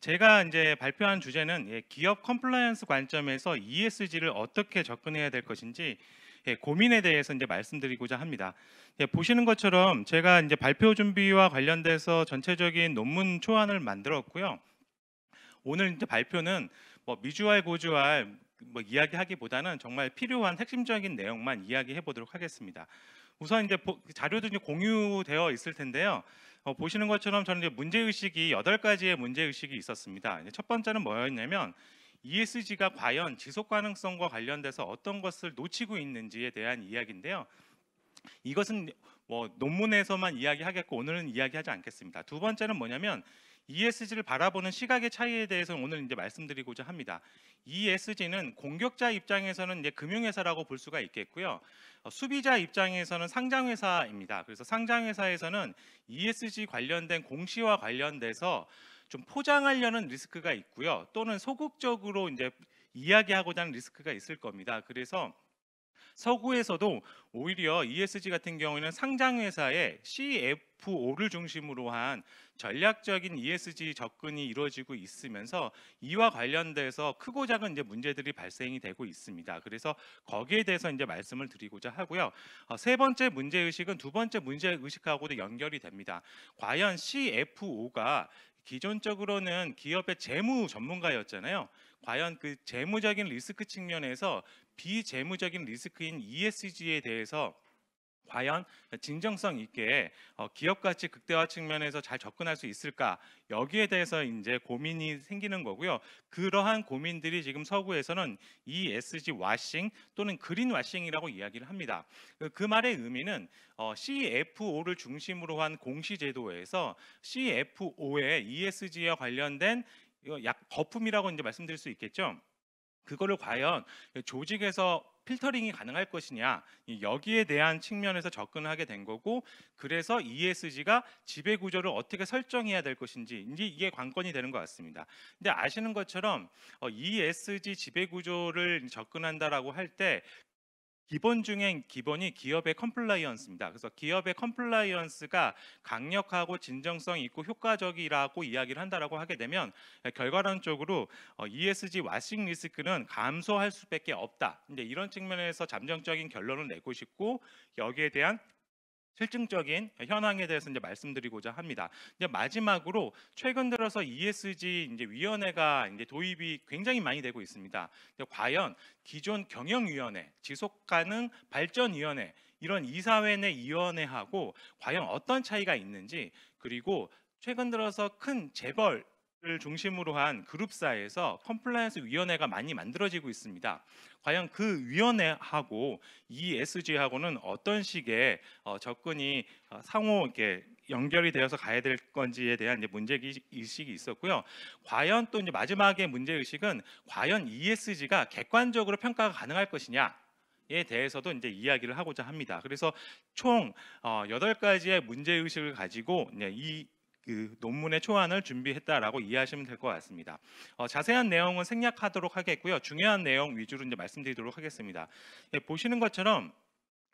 제가 이제 발표한 주제는 기업 컴플라이언스 관점에서 ESG를 어떻게 접근해야 될 것인지 고민에 대해서 이제 말씀드리고자 합니다. 보시는 것처럼 제가 이제 발표 준비와 관련돼서 전체적인 논문 초안을 만들었고요. 오늘 이제 발표는 뭐 미주알 고주알 뭐 이야기하기보다는 정말 필요한 핵심적인 내용만 이야기해 보도록 하겠습니다. 우선 이제 자료도 이제 공유되어 있을 텐데요. 보시는 것처럼 저는 이제 문제 의식이 8가지의 문제 의식이 있었습니다. 이제 첫 번째는 뭐였냐면 ESG가 과연 지속 가능성과 관련돼서 어떤 것을 놓치고 있는지에 대한 이야기인데요. 이것은 뭐 논문에서만 이야기하겠고 오늘은 이야기하지 않겠습니다. 두 번째는 뭐냐면 ESG를 바라보는 시각의 차이에 대해서 오늘 이제 말씀드리고자 합니다. ESG는 공격자 입장에서는 이제 금융회사라고 볼 수가 있겠고요. 수비자 입장에서는 상장회사입니다. 그래서 상장회사에서는 ESG 관련된 공시와 관련돼서 좀 포장하려는 리스크가 있고요. 또는 소극적으로 이제 이야기하고자 하는 리스크가 있을 겁니다. 그래서 서구에서도 오히려 ESG 같은 경우에는 상장회사의 CFO를 중심으로 한 전략적인 ESG 접근이 이루어지고 있으면서 이와 관련돼서 크고 작은 이제 문제들이 발생이 되고 있습니다. 그래서 거기에 대해서 이제 말씀을 드리고자 하고요. 세 번째 문제 의식은 두 번째 문제 의식하고도 연결이 됩니다. 과연 CFO가 기존적으로는 기업의 재무 전문가였잖아요. 과연 그 재무적인 리스크 측면에서 비재무적인 리스크인 ESG에 대해서 과연 진정성 있게 기업 가치 극대화 측면에서 잘 접근할 수 있을까? 여기에 대해서 이제 고민이 생기는 거고요. 그러한 고민들이 지금 서구에서는 ESG 와싱 또는 그린 와싱이라고 이야기를 합니다. 그 말의 의미는 CFO를 중심으로 한 공시 제도에서 CFO의 ESG와 관련된 약 거품이라고 이제 말씀드릴 수 있겠죠. 그거를 과연 조직에서 필터링이 가능할 것이냐, 여기에 대한 측면에서 접근을 하게 된 거고, 그래서 ESG가 지배 구조를 어떻게 설정해야 될 것인지 이게 관건이 되는 것 같습니다. 근데 아시는 것처럼 ESG 지배 구조를 접근한다라고 할 때 기본 중에 기본이 기업의 컴플라이언스입니다. 그래서 기업의 컴플라이언스가 강력하고 진정성 있고 효과적이라고 이야기를 한다라고 하게 되면 결과론적으로 ESG 와싱 리스크는 감소할 수밖에 없다. 근데 이런 측면에서 잠정적인 결론을 내고 싶고 여기에 대한 실증적인 현황에 대해서 이제 말씀드리고자 합니다. 이제 마지막으로 최근 들어서 ESG 이제 위원회가 이제 도입이 굉장히 많이 되고 있습니다. 과연 기존 경영위원회, 지속가능 발전위원회 이런 이사회 내 위원회하고 과연 어떤 차이가 있는지, 그리고 최근 들어서 큰 재벌 을 중심으로 한 그룹사에서 컴플라이언스 위원회가 많이 만들어지고 있습니다. 과연 그 위원회하고 ESG하고는 어떤 식의 접근이 상호 이렇게 연결이 되어서 가야 될 건지에 대한 이제 문제 의식이 있었고요. 과연 또 이제 마지막에 문제 의식은 과연 ESG가 객관적으로 평가가 가능할 것이냐? 에 대해서도 이제 이야기를 하고자 합니다. 그래서 총 8가지의 문제 의식을 가지고 그 논문의 초안을 준비했다라고 이해하시면 될 것 같습니다. 자세한 내용은 생략하도록 하겠고요. 중요한 내용 위주로 이제 말씀드리도록 하겠습니다. 보시는 것처럼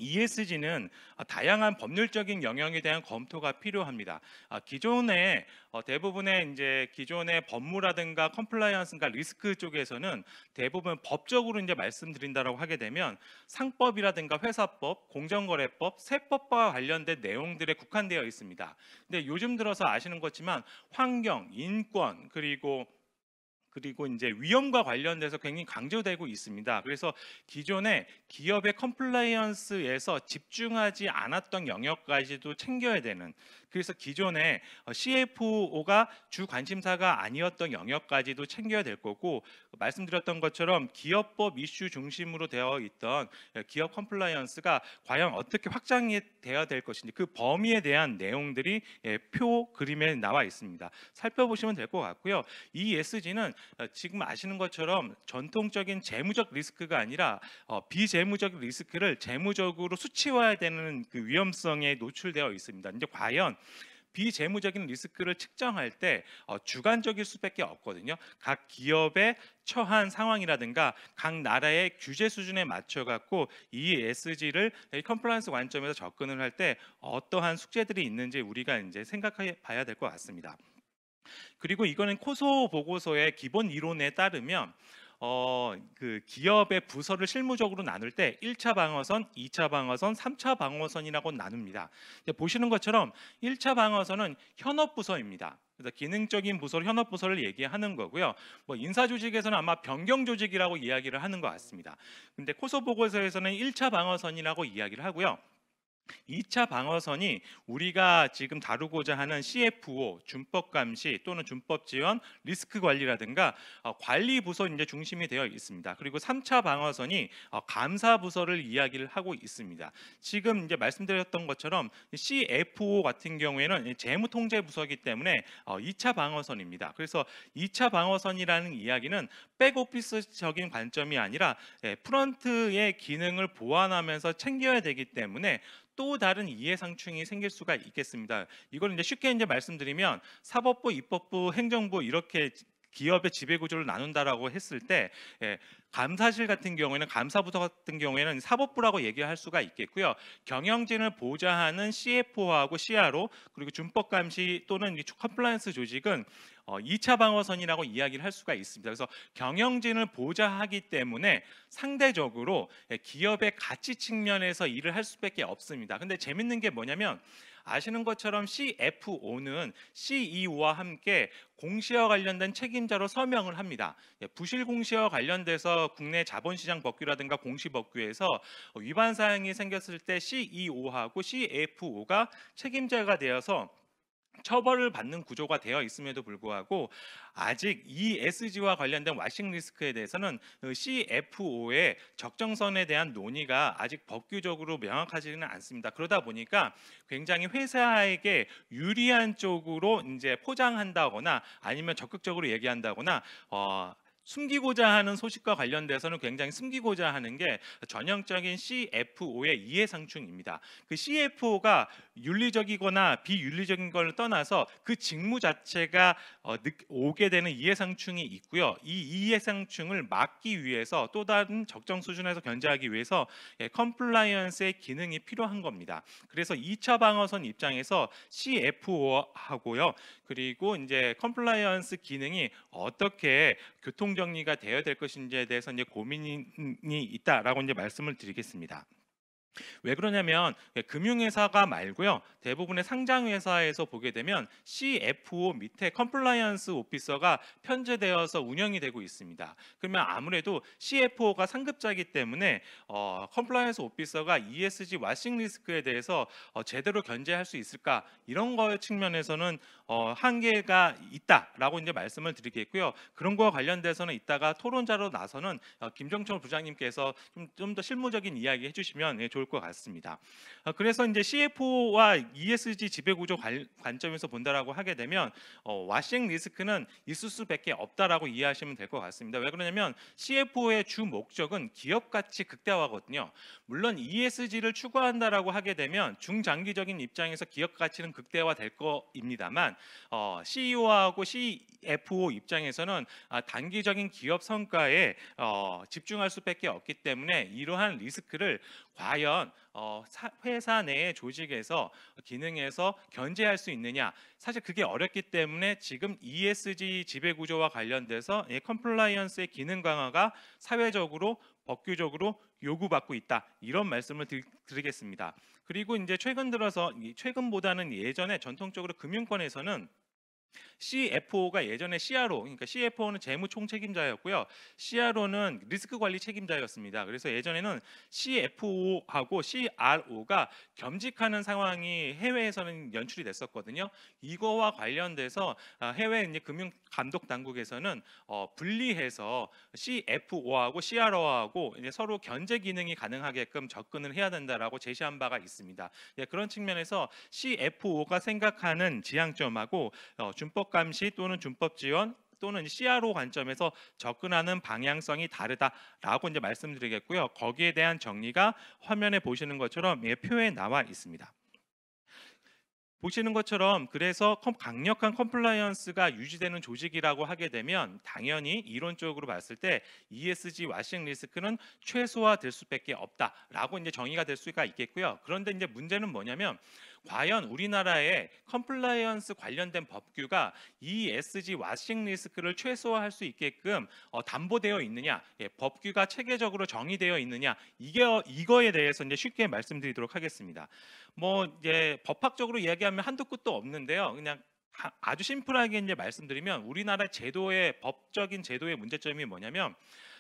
ESG는 다양한 법률적인 영역에 대한 검토가 필요합니다. 기존의 대부분의 이제 기존의 법무라든가 컴플라이언스가 리스크 쪽에서는 대부분 법적으로 이제 말씀드린다라고 하게 되면 상법이라든가 회사법, 공정거래법, 세법과 관련된 내용들에 국한되어 있습니다. 근데 요즘 들어서 아시는 것지만 환경, 인권 그리고 이제 위험과 관련돼서 굉장히 강조되고 있습니다. 그래서 기존의 기업의 컴플라이언스에서 집중하지 않았던 영역까지도 챙겨야 되는, 그래서 기존의 CFO가 주 관심사가 아니었던 영역까지도 챙겨야 될 거고, 말씀드렸던 것처럼 기업법 이슈 중심으로 되어 있던 기업 컴플라이언스가 과연 어떻게 확장이 되어야 될 것인지 그 범위에 대한 내용들이 표 그림에 나와 있습니다. 살펴보시면 될 것 같고요. 이 ESG는 지금 아시는 것처럼 전통적인 재무적 리스크가 아니라 비재무적 리스크를 재무적으로 수치화해야 되는 그 위험성에 노출되어 있습니다. 이제 과연 비재무적인 리스크를 측정할 때 주관적일 수밖에 없거든요. 각 기업의 처한 상황이라든가 각 나라의 규제 수준에 맞춰 갖고 이 ESG를 컴플라이언스 관점에서 접근을 할 때 어떠한 숙제들이 있는지 우리가 이제 생각해 봐야 될 것 같습니다. 그리고 이거는 코소 보고서의 기본 이론에 따르면 그 기업의 부서를 실무적으로 나눌 때 1차 방어선, 2차 방어선, 3차 방어선이라고 나눕니다. 이제 보시는 것처럼 1차 방어선은 현업 부서입니다. 그래서 기능적인 부서를 현업 부서를 얘기하는 거고요. 뭐 인사 조직에서는 아마 변경 조직이라고 이야기를 하는 것 같습니다. 근데 코소 보고서에서는 1차 방어선이라고 이야기를 하고요. 2차 방어선이 우리가 지금 다루고자 하는 CFO, 준법 감시 또는 준법 지원, 리스크 관리라든가 관리 부서 이제 중심이 되어 있습니다. 그리고 3차 방어선이 감사 부서를 이야기를 하고 있습니다. 지금 이제 말씀드렸던 것처럼 CFO 같은 경우에는 재무 통제 부서이기 때문에 2차 방어선입니다. 그래서 2차 방어선이라는 이야기는 백오피스적인 관점이 아니라 프런트의 기능을 보완하면서 챙겨야 되기 때문에 또 다른 이해상충이 생길 수가 있겠습니다. 이걸 이제 쉽게 이제 말씀드리면 사법부, 입법부, 행정부 이렇게 기업의 지배 구조를 나눈다라고 했을 때 감사실 같은 경우에는 감사부서 같은 경우에는 사법부라고 얘기할 수가 있겠고요. 경영진을 보좌하는 CFO하고 CRO 그리고 준법 감시 또는 컴플라이언스 조직은 2차 방어선이라고 이야기를 할 수가 있습니다. 그래서 경영진을 보좌하기 때문에 상대적으로 기업의 가치 측면에서 일을 할 수밖에 없습니다. 근데 재밌는 게 뭐냐면 아시는 것처럼 CFO는 CEO와 함께 공시와 관련된 책임자로 서명을 합니다. 부실 공시와 관련돼서 국내 자본시장 법규라든가 공시법규에서 위반 사항이 생겼을 때 CEO하고 CFO가 책임자가 되어서 처벌을 받는 구조가 되어 있음에도 불구하고 아직 ESG와 관련된 와싱 리스크에 대해서는 CFO의 적정선에 대한 논의가 아직 법규적으로 명확하지는 않습니다. 그러다 보니까 굉장히 회사에게 유리한 쪽으로 이제 포장한다거나 아니면 적극적으로 얘기한다거나 숨기고자 하는 소식과 관련돼서는 굉장히 숨기고자 하는 게 전형적인 CFO의 이해상충입니다. 그 CFO가 윤리적이거나 비윤리적인 걸 떠나서 그 직무 자체가 오게 되는 이해상충이 있고요. 이 이해상충을 막기 위해서 또 다른 적정 수준에서 견제하기 위해서 컴플라이언스의 기능이 필요한 겁니다. 그래서 2차 방어선 입장에서 CFO하고요. 그리고 이제 컴플라이언스 기능이 어떻게 교통 정리가 되어야 될 것인지에 대해서 이제 고민이 있다라고 이제 말씀을 드리겠습니다. 왜 그러냐면 금융회사가 말고요. 대부분의 상장회사에서 보게 되면 CFO 밑에 컴플라이언스 오피서가 편제되어서 운영이 되고 있습니다. 그러면 아무래도 CFO가 상급자이기 때문에 컴플라이언스 오피서가 ESG 와싱 리스크에 대해서 제대로 견제할 수 있을까 이런 거 측면에서는 한계가 있다라고 이제 말씀을 드리겠고요. 그런 거와 관련돼서는 이따가 토론자로 나서는 김정철 부장님께서 좀 더 실무적인 이야기 해주시면 좋을 것 같습니다. 그래서 이제 CFO와 ESG 지배구조 관점에서 본다라고 하게 되면 와싱 리스크는 있을 수밖에 없다라고 이해하시면 될 것 같습니다. 왜 그러냐면 CFO의 주 목적은 기업 가치 극대화거든요. 물론 ESG를 추구한다라고 하게 되면 중장기적인 입장에서 기업 가치는 극대화될 겁니다만 CEO하고 CFO 입장에서는 단기적인 기업 성과에 집중할 수밖에 없기 때문에 이러한 리스크를 과연 회사 내의 조직에서 기능에서 견제할 수 있느냐 사실 그게 어렵기 때문에 지금 ESG 지배 구조와 관련돼서 컴플라이언스의 기능 강화가 사회적으로 법규적으로 요구받고 있다 이런 말씀을 드리겠습니다. 그리고 이제 최근 들어서 최근보다는 예전에 전통적으로 금융권에서는 CFO가 예전에 CRO, 그러니까 CFO는 재무 총책임자였고요. CRO는 리스크 관리 책임자였습니다. 그래서 예전에는 CFO하고 CRO가 겸직하는 상황이 해외에서는 연출이 됐었거든요. 이거와 관련돼서 해외 이제 금융 감독 당국에서는 분리해서 CFO하고 CRO하고 이제 서로 견제 기능이 가능하게끔 접근을 해야 된다라고 제시한 바가 있습니다. 그런 측면에서 CFO가 생각하는 지향점하고 준법 감시 또는 준법 지원 또는 CRO 관점에서 접근하는 방향성이 다르다라고 이제 말씀드리겠고요. 거기에 대한 정리가 화면에 보시는 것처럼 표에 나와 있습니다. 보시는 것처럼 그래서 강력한 컴플라이언스가 유지되는 조직이라고 하게 되면 당연히 이론적으로 봤을 때 ESG 와싱 리스크는 최소화될 수밖에 없다라고 이제 정의가 될 수가 있겠고요. 그런데 이제 문제는 뭐냐면 과연 우리나라의 컴플라이언스 관련된 법규가 ESG 와싱 리스크를 최소화할 수 있게끔 담보되어 있느냐, 법규가 체계적으로 정의되어 있느냐, 이거에 대해서 이제 쉽게 말씀드리도록 하겠습니다. 뭐 이제 법학적으로 이야기하면 한도 끝도 없는데요. 그냥 아주 심플하게 이제 말씀드리면 우리나라 제도의 법적인 제도의 문제점이 뭐냐면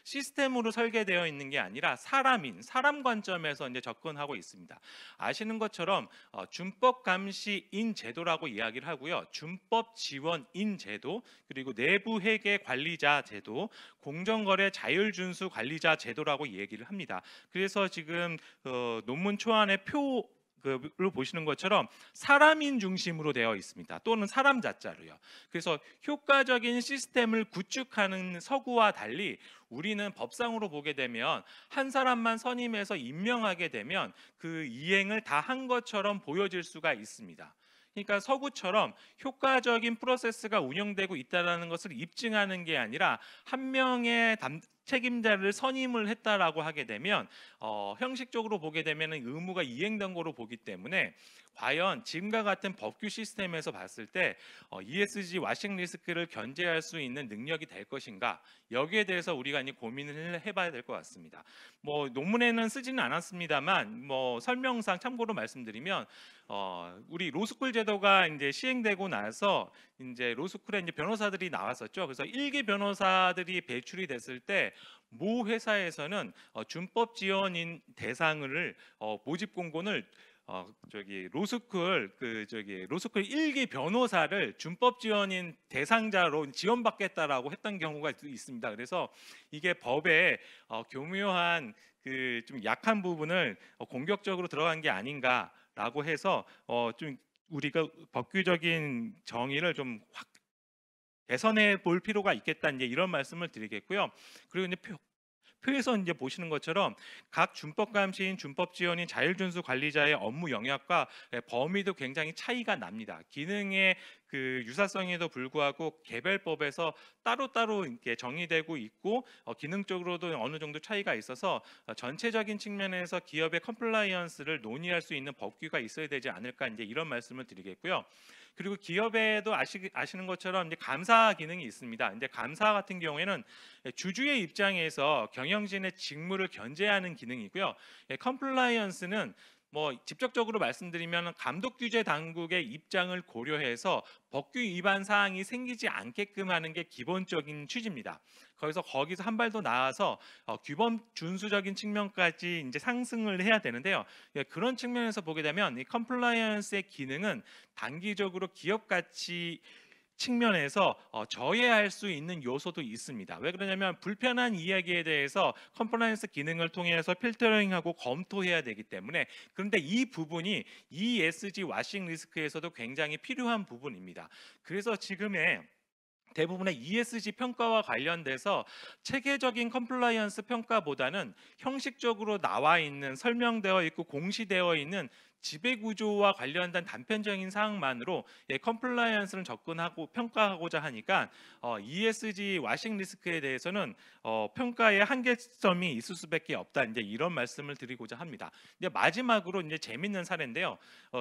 시스템으로 설계되어 있는 게 아니라 사람 관점에서 이제 접근하고 있습니다. 아시는 것처럼 준법 감시인 제도라고 이야기를 하고요. 준법 지원인 제도, 그리고 내부 회계 관리자 제도, 공정거래 자율 준수 관리자 제도라고 얘기를 합니다. 그래서 지금 논문 초안의 로 보시는 것처럼 사람인 중심으로 되어 있습니다. 또는 사람 자자로요. 그래서 효과적인 시스템을 구축하는 서구와 달리 우리는 법상으로 보게 되면 한 사람만 선임해서 임명하게 되면 그 이행을 다 한 것처럼 보여질 수가 있습니다. 그러니까 서구처럼 효과적인 프로세스가 운영되고 있다는 것을 입증하는 게 아니라 한 명의 책임자를 선임을 했다라고 하게 되면 형식적으로 보게 되면 의무가 이행된 거로 보기 때문에 과연 지금과 같은 법규 시스템에서 봤을 때 ESG 와싱 리스크를 견제할 수 있는 능력이 될 것인가, 여기에 대해서 우리가 이제 고민을 해봐야 될 것 같습니다. 뭐 논문에는 쓰지는 않았습니다만 뭐 설명상 참고로 말씀드리면 우리 로스쿨 제도가 이제 시행되고 나서 이제 로스쿨에 이제 변호사들이 나왔었죠. 그래서 일개 변호사들이 배출이 됐을 때 모 회사에서는 준법 지원인 대상을 모집 공고를 로스쿨 로스쿨 일기 변호사를 준법 지원인 대상자로 지원받겠다라고 했던 경우가 있습니다. 그래서 이게 법에 교묘한 그 좀 약한 부분을 공격적으로 들어간 게 아닌가라고 해서 좀 우리가 법규적인 정의를 좀 확 개선해 볼 필요가 있겠다, 이제 이런 말씀을 드리겠고요. 그리고 이제 표에서 이제 보시는 것처럼 각 준법 감시인, 준법 지원인, 자율준수 관리자의 업무 영역과 범위도 굉장히 차이가 납니다. 기능의 그 유사성에도 불구하고 개별법에서 따로따로 이렇게 정의되고 있고 기능적으로도 어느 정도 차이가 있어서 전체적인 측면에서 기업의 컴플라이언스를 논의할 수 있는 법규가 있어야 되지 않을까, 이제 이런 말씀을 드리겠고요. 그리고 기업에도 아시는 것처럼 이제 감사 기능이 있습니다. 이제 감사 같은 경우에는 주주의 입장에서 경영진의 직무를 견제하는 기능이고요. 컴플라이언스는 뭐 직접적으로 말씀드리면 감독 규제 당국의 입장을 고려해서 법규 위반 사항이 생기지 않게끔 하는 게 기본적인 취지입니다. 거기서 한 발 더 나아서 규범 준수적인 측면까지 이제 상승을 해야 되는데요. 그런 측면에서 보게 되면 이 컴플라이언스의 기능은 단기적으로 기업 가치 측면에서 저해할 수 있는 요소도 있습니다. 왜 그러냐면 불편한 이야기에 대해서 컴플라이언스 기능을 통해서 필터링하고 검토해야 되기 때문에. 그런데 이 부분이 ESG 와싱 리스크에서도 굉장히 필요한 부분입니다. 그래서 지금의 대부분의 ESG 평가와 관련돼서 체계적인 컴플라이언스 평가보다는 형식적으로 나와 있는, 설명되어 있고 공시되어 있는 지배구조와 관련된 단편적인 사항만으로 컴플라이언스를 접근하고 평가하고자 하니까 ESG 와싱 리스크에 대해서는 평가의 한계점이 있을 수밖에 없다, 이제 이런 말씀을 드리고자 합니다. 이제 마지막으로 이제 재밌는 사례인데요.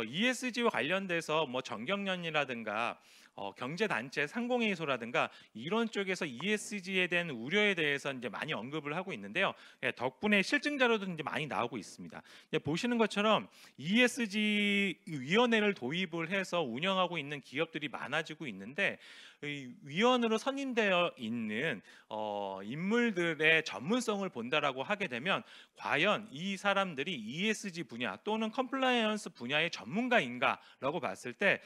ESG와 관련돼서 뭐 정경련이라든가 경제단체 상공회의소라든가 이런 쪽에서 ESG에 대한 우려에 대해서 이제 많이 언급을 하고 있는데요. 덕분에 실증 자료도 이제 많이 나오고 있습니다. 보시는 것처럼 ESG 위원회를 도입을 해서 운영하고 있는 기업들이 많아지고 있는데, 이 위원으로 선임되어 있는 인물들의 전문성을 본다라고 하게 되면 과연 이 사람들이 ESG 분야 또는 컴플라이언스 분야의 전문가인가라고 봤을 때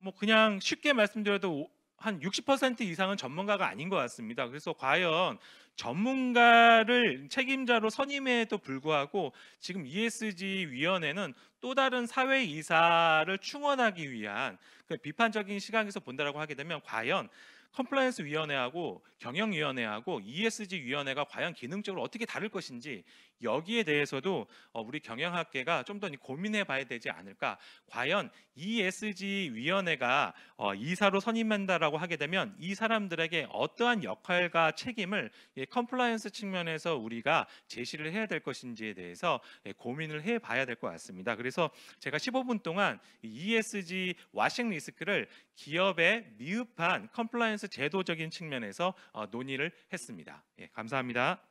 뭐 그냥 쉽게 말씀드려도 한 60% 이상은 전문가가 아닌 것 같습니다. 그래서 과연 전문가를 책임자로 선임에도 불구하고 지금 ESG 위원회는 또 다른 사회 이사를 충원하기 위한 그 비판적인 시각에서 본다라고 하게 되면 과연 컴플라이언스 위원회하고 경영위원회하고 ESG 위원회가 과연 기능적으로 어떻게 다를 것인지, 여기에 대해서도 우리 경영학계가 좀 더 고민해 봐야 되지 않을까. 과연 ESG 위원회가 이사로 선임한다라고 하게 되면 이 사람들에게 어떠한 역할과 책임을 컴플라이언스 측면에서 우리가 제시를 해야 될 것인지에 대해서 고민을 해 봐야 될 것 같습니다. 그래서 제가 15분 동안 ESG 와싱 리스크를 기업의 미흡한 컴플라이언스 제도적인 측면에서 논의를 했습니다. 예, 감사합니다.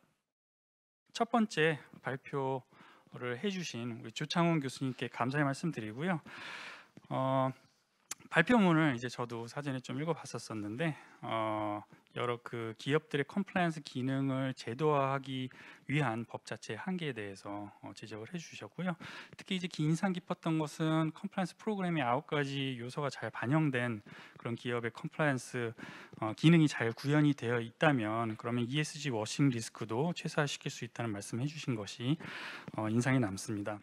첫 번째 발표를 해주신 우리 주창훈 교수님께 감사의 말씀드리고요. 발표문을 이제 저도 사전에 좀 읽어봤었었는데 여러 그 기업들의 컴플라이언스 기능을 제도화하기 위한 법 자체의 한계에 대해서 지적을 해주셨고요. 특히 이제 인상 깊었던 것은 컴플라이언스 프로그램의 9가지 요소가 잘 반영된 그런 기업의 컴플라이언스 기능이 잘 구현이 되어 있다면 그러면 ESG 워싱 리스크도 최소화시킬 수 있다는 말씀을 해주신 것이 인상이 남습니다.